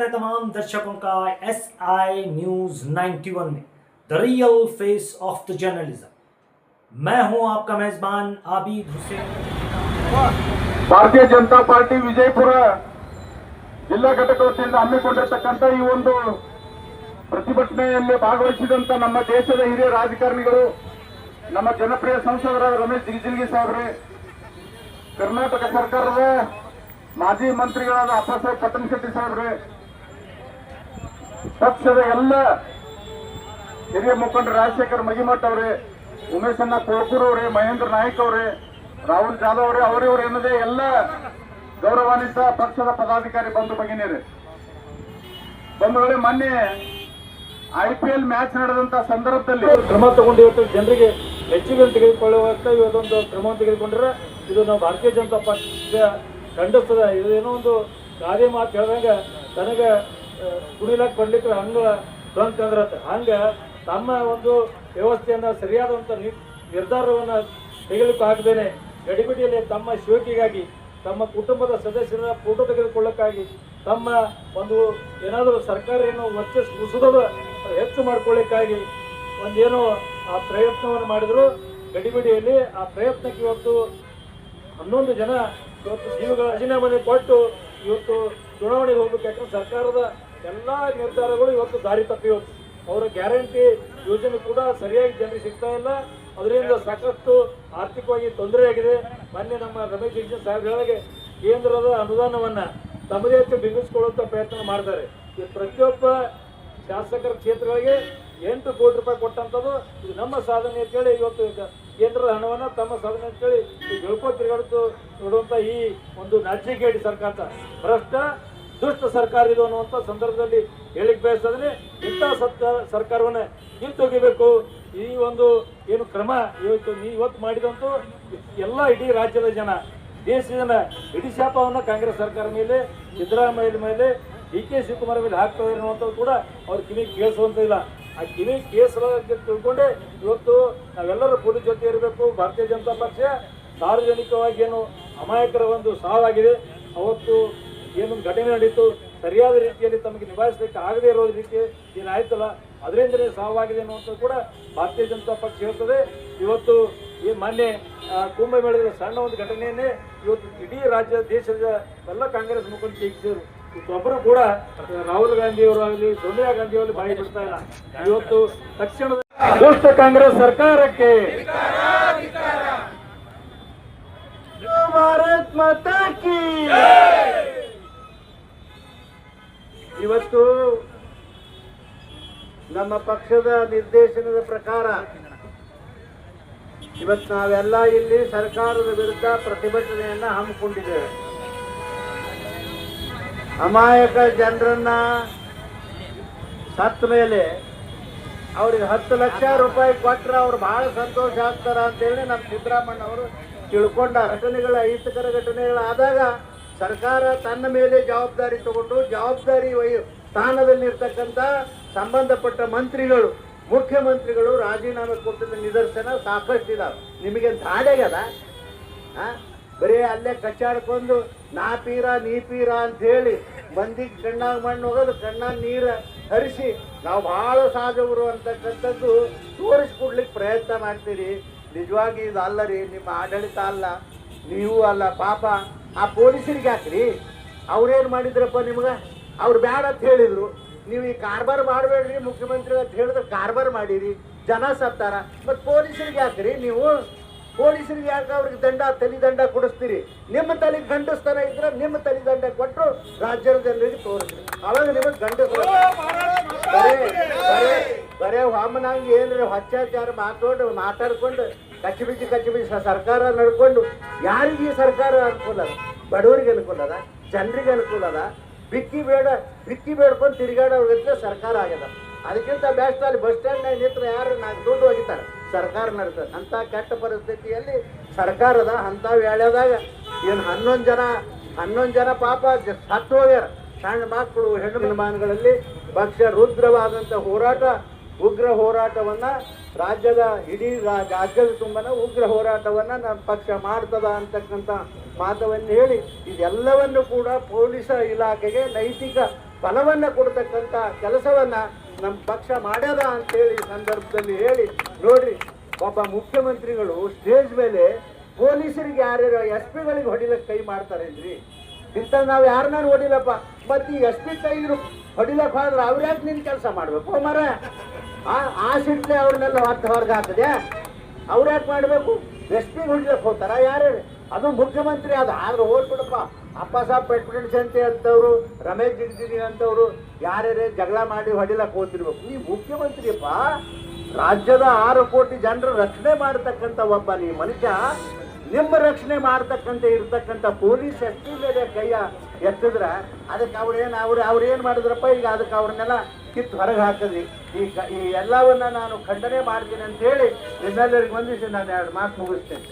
है तमाम दर्शकों का SI न्यूज 91 में the real face of the journalism. मैं हूं आपका मेजबान आबिद हुसैन। ಭಾರತೀಯ ಜನತಾ ಪಾರ್ಟಿ ವಿಜಯಪುರ ಜಿಲ್ಲಾ ಘಟಕ ವತಿಯಿಂದ ಹಮ್ಮಿಕೊಂಡಿರತಕ್ಕಂಥ ಈ ಒಂದು ಪ್ರತಿಭಟನೆಯಲ್ಲಿ ಭಾಗವಹಿಸಿದಂತ ನಮ್ಮ ದೇಶದ ಹಿರಿಯ ರಾಜಕಾರಣಿಗಳು, ನಮ್ಮ ಜನಪ್ರಿಯ ಸಂಸದರಾದ ರಮೇಶ್ ಜಿಗಜಿಣಗಿ ಸಾಹೇಬ್ರೆ, ಕರ್ನಾಟಕ ಸರ್ಕಾರದ ಮಾಜಿ ಮಂತ್ರಿಗಳಾದ ಅಪ್ಪಸಾಹೇಬ್ ಪಟ್ಟಣಶೆಟ್ಟಿ ಸಾಹೇಬ್ರೆ, ಪಕ್ಷದ ಎಲ್ಲ ಹಿರಿಯ ಮುಖಂಡರು ರಾಜಶೇಖರ್ ಮಗಿಮಠ್ ಅವರೇ, ಉಮೇಶಣ್ಣ ಕೋಕೂರ್ ಅವರೇ, ಮಹೇಂದ್ರ ನಾಯ್ಕ್ ಅವರೇ, ರಾಹುಲ್ ಜಾಧವ್ ಅವರೇ, ಅವರಿವರು ಎನ್ನದೇ ಎಲ್ಲ ಗೌರವಾನ್ವಿತ ಪಕ್ಷದ ಪದಾಧಿಕಾರಿ ಬಂಧು ಭಗಿನಿಯರೇ, ಬಂಧುಗಳೇ, ಮೊನ್ನೆ IPL ಮ್ಯಾಚ್ ನಡೆದಂತ ಸಂದರ್ಭದಲ್ಲಿ ಕ್ರಮ ತಗೊಂಡು ಇವತ್ತು ಜನರಿಗೆ ಮೆಚ್ಚುಗೆ ತೆಗೆದುಕೊಳ್ಳುವಂತ ಇವತ್ತೊಂದು ಕ್ರಮವನ್ನು ತೆಗೆದುಕೊಂಡ್ರೆ ಇದು ನಾವು ಭಾರತೀಯ ಜನತಾ ಪಕ್ಷ ಖಂಡಿಸ್ತದ. ಇದೇನೋ ಒಂದು ಗಾದೆ ಮಾತು ಹೇಳಿದಾಗ ತನಗೆ ಕುಣಿಲಾಕ್ ಕೊಡ್ಲಿಕ್ಕೆ ಹಂಗ ಬಂದ್ ಅಂದ್ರತ್ತ ಹಂಗ ತಮ್ಮ ಒಂದು ವ್ಯವಸ್ಥೆಯನ್ನ ಸರಿಯಾದಂತ ನಿರ್ಧಾರವನ್ನ ತೆಗೆಲಿಕ್ಕೆ ಹಾಕದೇನೆ ಗಡಿಬಿಡಿಯಲ್ಲಿ ತಮ್ಮ ಶಿವಕಿಗಾಗಿ, ತಮ್ಮ ಕುಟುಂಬದ ಸದಸ್ಯರ ಫೋಟೋ ತೆಗೆದುಕೊಳ್ಳಕ್ಕಾಗಿ, ತಮ್ಮ ಒಂದು ಏನಾದರೂ ಸರ್ಕಾರ ಏನೋ ವರ್ಚಸ್ಸು ಕುಸಿದ ಹೆಚ್ಚು ಮಾಡ್ಕೊಳ್ಳಿಕ್ಕಾಗಿ ಒಂದೇನೋ ಆ ಪ್ರಯತ್ನವನ್ನು ಮಾಡಿದ್ರು. ಗಡಿಬಿಡಿಯಲ್ಲಿ ಆ ಪ್ರಯತ್ನಕ್ಕೆ ಇವತ್ತು 11 ಜನ ಇವತ್ತು ಜೀವಗಳ ರಾಜೀನಾಮೆ ಕೊಟ್ಟು ಇವತ್ತು ಚುನಾವಣೆಗೆ ಹೋಗ್ಬೇಕು. ಯಾಕಂದ್ರೆ ಸರ್ಕಾರದ ಎಲ್ಲ ನಿರ್ಧಾರಗಳು ಇವತ್ತು ದಾರಿ ತಪ್ಪಿ ಹೋಗ್ತು. ಅವರ ಗ್ಯಾರಂಟಿ ಯೋಜನೆ ಕೂಡ ಸರಿಯಾಗಿ ಜನರಿಗೆ ಸಿಗ್ತಾ ಇಲ್ಲ. ಅದರಿಂದ ಸಾಕಷ್ಟು ಆರ್ಥಿಕವಾಗಿ ತೊಂದರೆ ಆಗಿದೆ. ಮೊನ್ನೆ ನಮ್ಮ ರಮೇಶ್ ಜಿಗಜಿಣಗಿ ಸಾಹೇಬ್ ಹೇಳಿದಾಗೆ ಕೇಂದ್ರದ ಅನುದಾನವನ್ನ ತಮ್ಮದೇ ಹೆಚ್ಚು ಬಿಗಿಸ್ಕೊಳ್ಳುವಂತ ಪ್ರಯತ್ನ ಮಾಡ್ತಾರೆ. ಈ ಪ್ರತಿಯೊಬ್ಬ ಶಾಸಕರ ಕ್ಷೇತ್ರಗಳಿಗೆ 8 ಕೋಟಿ ರೂಪಾಯಿ ಕೊಟ್ಟಂಥದ್ದು ಇದು ನಮ್ಮ ಸಾಧನೆ ಅಂತೇಳಿ ಇವತ್ತು ಕೇಂದ್ರದ ಹಣವನ್ನ ತಮ್ಮ ಸಾಧನೆ ಅಂತೇಳಿ ತಿರುಗಾಡುತ್ತು ನೋಡುವಂತ ಈ ಒಂದು ನಾಚಿಕೆಗೇಡಿ ಸರ್ಕಾರ, ಭ್ರಷ್ಟ ದುಷ್ಟ ಸರ್ಕಾರ ಇದು ಅನ್ನುವಂಥ ಸಂದರ್ಭದಲ್ಲಿ ಹೇಳಿಕ್ ಬಯಸಿದ್ರೆ ಇಂಥ ಸರ್ಕಾರವನ್ನ ಕಿತ್ತೊಗಿಬೇಕು. ಈ ಒಂದು ಏನು ಕ್ರಮ ಇವತ್ತು ಮಾಡಿದಂತೂ ಎಲ್ಲ ಇಡೀ ರಾಜ್ಯದ ಜನ, ದೇಶದ ಜನ ಇಡೀ ಶಾಪವನ್ನ ಕಾಂಗ್ರೆಸ್ ಸರ್ಕಾರ ಮೇಲೆ, ಸಿದ್ದರಾಮಯ್ಯ ಮೇಲೆ, DK ಶಿವಕುಮಾರ್ ಮೇಲೆ ಹಾಕ್ತದೆ ಅನ್ನುವಂಥದ್ದು ಕೂಡ ಅವ್ರ ಕಿವಿ ಕೇಳಿಸುವಂತಿಲ್ಲ. ಆ ಕಿವಿ ಕೇಳಿಸೋದಕ್ಕೆ ತಿಳ್ಕೊಂಡೆ ಇವತ್ತು ನಾವೆಲ್ಲರೂ ಪೊಲೀಸ್ ಜೊತೆ ಇರಬೇಕು. ಭಾರತೀಯ ಜನತಾ ಪಕ್ಷ ಸಾರ್ವಜನಿಕವಾಗಿ ಏನು ಅಮಾಯಕರ ಒಂದು ಸಾವಾಗಿದೆ, ಅವತ್ತು ಏನೊಂದು ಘಟನೆ ನಡೀತು, ಸರಿಯಾದ ರೀತಿಯಲ್ಲಿ ತಮಗೆ ನಿಭಾಯಿಸಲಿಕ್ಕೆ ಆಗದೇ ಇರೋ ರೀತಿ ಏನಾಯ್ತಲ್ಲ, ಅದರಿಂದಲೇ ಸಾವಾಗಿದೆ ಅನ್ನುವಂಥದ್ದು ಕೂಡ ಭಾರತೀಯ ಜನತಾ ಪಕ್ಷ ಹೇಳ್ತದೆ. ಇವತ್ತು ಈ ಮೊನ್ನೆ ಕುಂಭಮೇಳದ ಸಣ್ಣ ಒಂದು ಘಟನೆಯನ್ನೇ ಇವತ್ತು ಇಡೀ ರಾಜ್ಯ ದೇಶದ ಎಲ್ಲ ಕಾಂಗ್ರೆಸ್ ಮುಖಂಡರು ಟೀಕಿಸಿದರು. ಒಬ್ಬರು ಕೂಡ ರಾಹುಲ್ ಗಾಂಧಿ ಅವರಾಗಲಿ, ಸೋನಿಯಾ ಗಾಂಧಿ ಅವರಲ್ಲಿ ಬಾಯಿ ಬಿಡ್ತಾ ಇಲ್ಲ. ಇವತ್ತು ತಕ್ಷಣದ ದುಷ್ಟ ಕಾಂಗ್ರೆಸ್ ಸರ್ಕಾರಕ್ಕೆ ಭಾರತ್ ಮಾತಾ ಕೀ. ಇವತ್ತು ನಮ್ಮ ಪಕ್ಷದ ನಿರ್ದೇಶನದ ಪ್ರಕಾರ ಇವತ್ತು ನಾವೆಲ್ಲ ಇಲ್ಲಿ ಸರ್ಕಾರದ ವಿರುದ್ಧ ಪ್ರತಿಭಟನೆಯನ್ನ ಹಮ್ಮಿಕೊಂಡಿದ್ದೇವೆ. ಅಮಾಯಕ ಜನರನ್ನ ಸತ್ತ ಮೇಲೆ ಅವ್ರಿಗೆ 10 ಲಕ್ಷ ರೂಪಾಯಿ ಕೊಟ್ಟರೆ ಅವ್ರು ಬಹಳ ಸಂತೋಷ ಆಗ್ತಾರ ಅಂತೇಳಿ ನಮ್ಮ ಸಿದ್ದರಾಮಯ್ಯ ಅವರು ತಿಳ್ಕೊಂಡ. ಘಟನೆಗಳ ಅಹಿತಕರ ಘಟನೆಗಳಾದಾಗ ಸರ್ಕಾರ ತನ್ನ ಮೇಲೆ ಜವಾಬ್ದಾರಿ ತಗೊಂಡು ಜವಾಬ್ದಾರಿ ಸ್ಥಾನದಲ್ಲಿರ್ತಕ್ಕಂಥ ಸಂಬಂಧಪಟ್ಟ ಮಂತ್ರಿಗಳು, ಮುಖ್ಯಮಂತ್ರಿಗಳು ರಾಜೀನಾಮೆ ಕೊಟ್ಟಿದ್ದ ನಿದರ್ಶನ ಸಾಕಷ್ಟಿದಾವೆ. ನಿಮಗೆ ದಾಡೆಗದ ಬರೀ ಅಲ್ಲೇ ಕಚ್ಚಾಡ್ಕೊಂಡು ನಾ ಪೀರ ನೀ ಪೀರ ಅಂತ ಹೇಳಿ ಮಂದಿಗೆ ಕಣ್ಣಾಗ ಮಣ್ಣು ಹೋಗೋದು, ಕಣ್ಣಾಗ ನೀರು ಹರಿಸಿ ನಾವು ಬಹಳ ಸಾಧವರು ಅಂತಕ್ಕಂಥದ್ದು ತೋರಿಸ್ಕೊಡ್ಲಿಕ್ಕೆ ಪ್ರಯತ್ನ ಮಾಡ್ತೀರಿ. ನಿಜವಾಗಿ ಇದು ಅಲ್ಲ ರೀ, ನಿಮ್ಮ ಆಡಳಿತ ಅಲ್ಲ, ನೀವು ಅಲ್ಲ. ಪಾಪ ಆ ಪೊಲೀಸರಿಗೆ ಹಾಕ್ರಿ, ಅವ್ರೇನು ಮಾಡಿದ್ರಪ್ಪ ನಿಮ್ಗೆ? ಅವ್ರು ಬ್ಯಾಡ ಅಂತ ಹೇಳಿದ್ರು, ನೀವು ಈ ಕಾರ್ಬಾರ್ ಮಾಡಬೇಡ್ರಿ ಮುಖ್ಯಮಂತ್ರಿ ಅಂತ ಹೇಳಿದ್ರೆ ಕಾರ್ಬಾರ್ ಮಾಡಿರಿ, ಜನ ಸತ್ತಾರ. ಮತ್ತು ಪೊಲೀಸರಿಗೆ ಹಾಕ್ರಿ ನೀವು, ಪೊಲೀಸರಿಗೆ ಯಾಕೆ ಅವ್ರಿಗೆ ತಲಿ ದಂಡ ಕೊಡಿಸ್ತೀರಿ? ನಿಮ್ಮ ತಲೆ ಗಂಡಸ್ತನ ಇದ್ರೆ ನಿಮ್ಮ ತಲೆ ದಂಡ ಕೊಟ್ಟರು ರಾಜ್ಯದ ಜನರಿಗೆ ತೋರಿಸ್ರಿ, ಅವಾಗ ನಿಮಗೆ ಗಂಡಸ್ರು. ಬರೇ ವಾಮನಾಂಗ ಏನ್ರಿ ಹಚ್ಚಾಚಾರ ಮಾತಾಡ್ಕೊಂಡು ಕಚ್ಚಬಿಚ್ಚಿ ಸರ್ಕಾರ ನಡ್ಕೊಂಡು ಯಾರಿಗೆ ಈ ಸರ್ಕಾರ ಅನುಕೂಲ ಅದ? ಬಡವರಿಗೆ ಅನುಕೂಲ ಅದ, ಜನರಿಗೆ ಅನುಕೂಲ ಅದ. ಬಿಕ್ಕಿ ಬೇಡ್ಕೊಂಡು ತಿರುಗಾಡೋರ್ಗಂತಲೇ ಸರ್ಕಾರ ಆಗ್ಯದ. ಅದಕ್ಕಿಂತ ಬೆಸ್ಟ್ ಅಲ್ಲಿ ಬಸ್ ಸ್ಟ್ಯಾಂಡ್ನಾಗ ನಿಂತ್ರೆ ಯಾರು 4 ದುಡ್ಡು ಹೋಗಿತಾರೆ, ಸರ್ಕಾರ ನಡ್ತದೆ. ಅಂಥ ಕೆಟ್ಟ ಪರಿಸ್ಥಿತಿಯಲ್ಲಿ ಸರ್ಕಾರದ ಅಂಥ ವೇಳೆದಾಗ ಏನು 11 ಜನ ಪಾಪ ಸತ್ತು ಹೋಗ್ಯಾರ. ಸಣ್ಣ ಮಕ್ಕಳು, ಹೆಣ್ಣು ನಿರ್ಮಾಣಗಳಲ್ಲಿ ಪಕ್ಷ ರುದ್ರವಾದಂಥ ಹೋರಾಟ, ಉಗ್ರ ಹೋರಾಟವನ್ನ ರಾಜ್ಯದ ಇಡೀ ರಾಜ್ಯದ ತುಂಬನ ಉಗ್ರ ಹೋರಾಟವನ್ನ ನಮ್ಮ ಪಕ್ಷ ಮಾಡ್ತದ ಅಂತಕ್ಕಂಥ ಮಾತವನ್ನು ಹೇಳಿ ಇದೆಲ್ಲವನ್ನು ಕೂಡ ಪೊಲೀಸ್ ಇಲಾಖೆಗೆ ನೈತಿಕ ಬಲವನ್ನ ಕೊಡ್ತಕ್ಕಂಥ ಕೆಲಸವನ್ನ ನಮ್ಮ ಪಕ್ಷ ಮಾಡ್ಯದ ಅಂತೇಳಿ ಈ ಸಂದರ್ಭದಲ್ಲಿ ಹೇಳಿ, ನೋಡ್ರಿ ಒಬ್ಬ ಮುಖ್ಯಮಂತ್ರಿಗಳು ಸ್ಟೇಜ್ ಮೇಲೆ ಪೊಲೀಸರಿಗೆ ಯಾರ್ಯಾರು ಎಸ್ ಪಿಗಳಿಗೆ ಹೊಡಿಲಕ್ಕೆ ಕೈ ಮಾಡ್ತಾರೇನ್ರಿ? ಇಂಥ ನಾವು ಯಾರನ್ನ ಹೊಡಿಲಪ್ಪ. ಮತ್ತೆ ಈ ಎಸ್ ಪಿ ಕೈ ಹೊಡಿಲಕ್ಕೆ ಹೋದ್ರೆ ಅವ್ರು ಯಾಕೆ ನಿನ್ನ ಕೆಲಸ ಮಾಡ್ಬೇಕು ಮರ? ಆ ಸಿಟ್ಲೆ ಅವ್ರನ್ನೆಲ್ಲ ಹೊರಗೆ ಹಾಕದೆ ಅವ್ರು ಯಾಕೆ ಮಾಡಬೇಕು? ಎಸ್ ಪಿಗೆ ಹೊಡಿಲಕ್ಕೆ ಹೋಗ್ತಾರ ಯಾರ್ಯಾರು? ಅದು ಮುಖ್ಯಮಂತ್ರಿ ಅದು. ಆದ್ರೆ ಹೋಗ್ಬಿಡಪ್ಪ, ಅಪ್ಪ ಸಾಬ್ ಪೆಟ್ಬಿಡಿಸಂತೆ ಅಂತವ್ರು, ರಮೇಶ್ ಜಿಗಜಿಗಿ ಅಂತವ್ರು ಯಾರ್ಯಾರೇ ಜಗಳ ಮಾಡಿ ಹೊಡಿಲಕ್ಕೆ ಹೋಗ್ತಿರ್ಬೇಕು. ಈ ಮುಖ್ಯಮಂತ್ರಿಯಪ್ಪ, ರಾಜ್ಯದ 6 ಕೋಟಿ ಜನರ ರಕ್ಷಣೆ ಮಾಡತಕ್ಕಂಥ ಒಬ್ಬ ನೀ ಮನುಷ್ಯ, ನಿಮ್ಮ ರಕ್ಷಣೆ ಮಾಡ್ತಕ್ಕಂಥ ಇರ್ತಕ್ಕಂಥ ಪೊಲೀಸ್ ಎಸ್ ಮೇಲೆ ಕೈಯ ಎತ್ತಿದ್ರ ಅದಕ್ಕೆ ಅವ್ರೇನು ಮಾಡಿದ್ರಪ್ಪ? ಈಗ ಅದಕ್ಕೆ ಅವ್ರನ್ನೆಲ್ಲ ಕಿತ್ತು ಹೊರಗೆ ಹಾಕಿದ್ರಿ. ಈ ಎಲ್ಲವನ್ನ ನಾನು ಖಂಡನೆ ಮಾಡ್ತೀನಿ ಅಂತ ಹೇಳಿ ನಿಮ್ಮೆಲ್ಲರಿಗೆ ವಂದಿಸಿ ನಾನು 2 ಮಾತು ಮುಗಿಸ್ತೇನೆ.